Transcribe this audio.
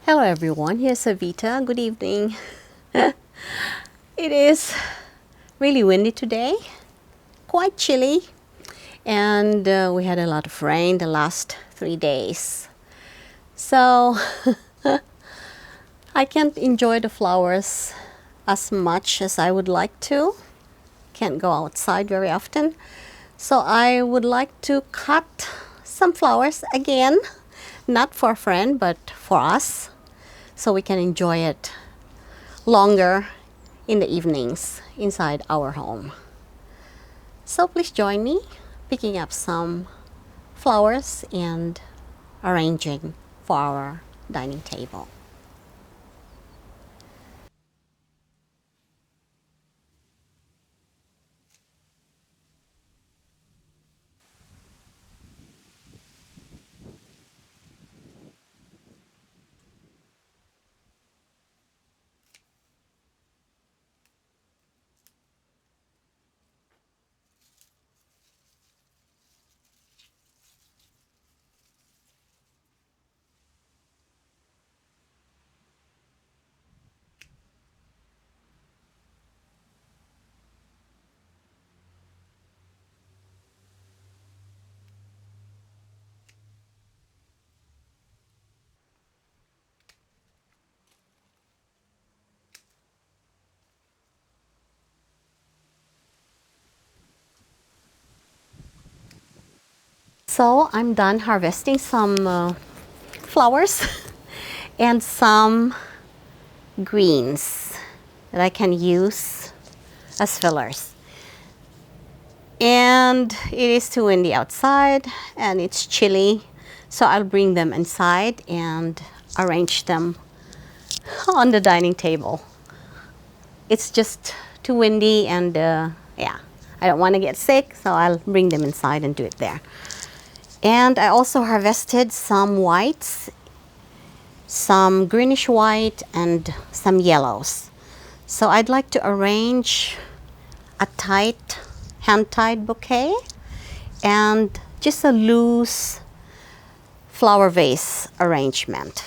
Hello everyone, here's Avita. Good evening. It is really windy today, quite chilly, and we had a lot of rain the last 3 days. So I can't enjoy the flowers as much as I would like to. Can't go outside very often. So I would like to cut some flowers again, not for a friend, but for us, so we can enjoy it longer in the evenings inside our home. So please join me picking up some flowers and arranging for our dining table. So I'm done harvesting some flowers and some greens that I can use as fillers. And it is too windy outside and it's chilly, so I'll bring them inside and arrange them on the dining table. It's just too windy and yeah, I don't want to get sick, so I'll bring them inside and do it there. And I also harvested some whites, some greenish white, and some yellows. So I'd like to arrange a tight, hand-tied bouquet and just a loose flower vase arrangement.